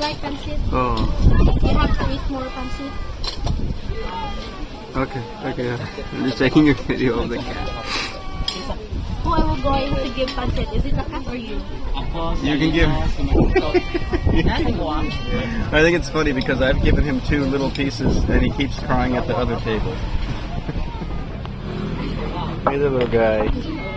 like pancit? Oh, You have to eat more pancit. okay. I'm just taking a video of the cat. Who I will going to give pancit? Is it the cat or you? You can give. I think it's funny because I've given him 2 little pieces and he keeps crying at the other table. Hey, the little guy.